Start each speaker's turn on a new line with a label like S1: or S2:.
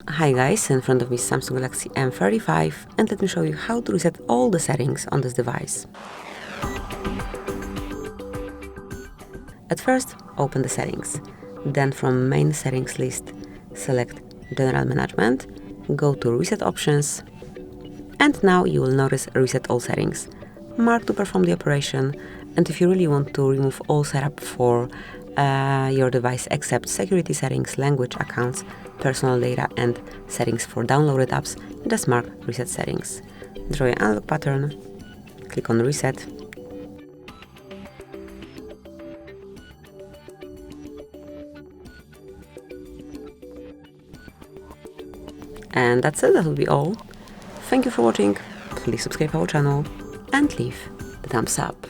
S1: Hi guys, in front of me is Samsung Galaxy M35 and let me show you how to reset all the settings on this device. At first, open the settings. Then from main settings list, select General Management, go to Reset Options, and now you will notice Reset All Settings. Mark to perform the operation, and if you really want to remove all setup for your device except security settings, language accounts, personal data and settings for downloaded apps, just mark Reset Settings. Draw an unlock pattern, click on Reset, and that's it, that will be all. Thank you for watching, please subscribe our channel and leave the thumbs up.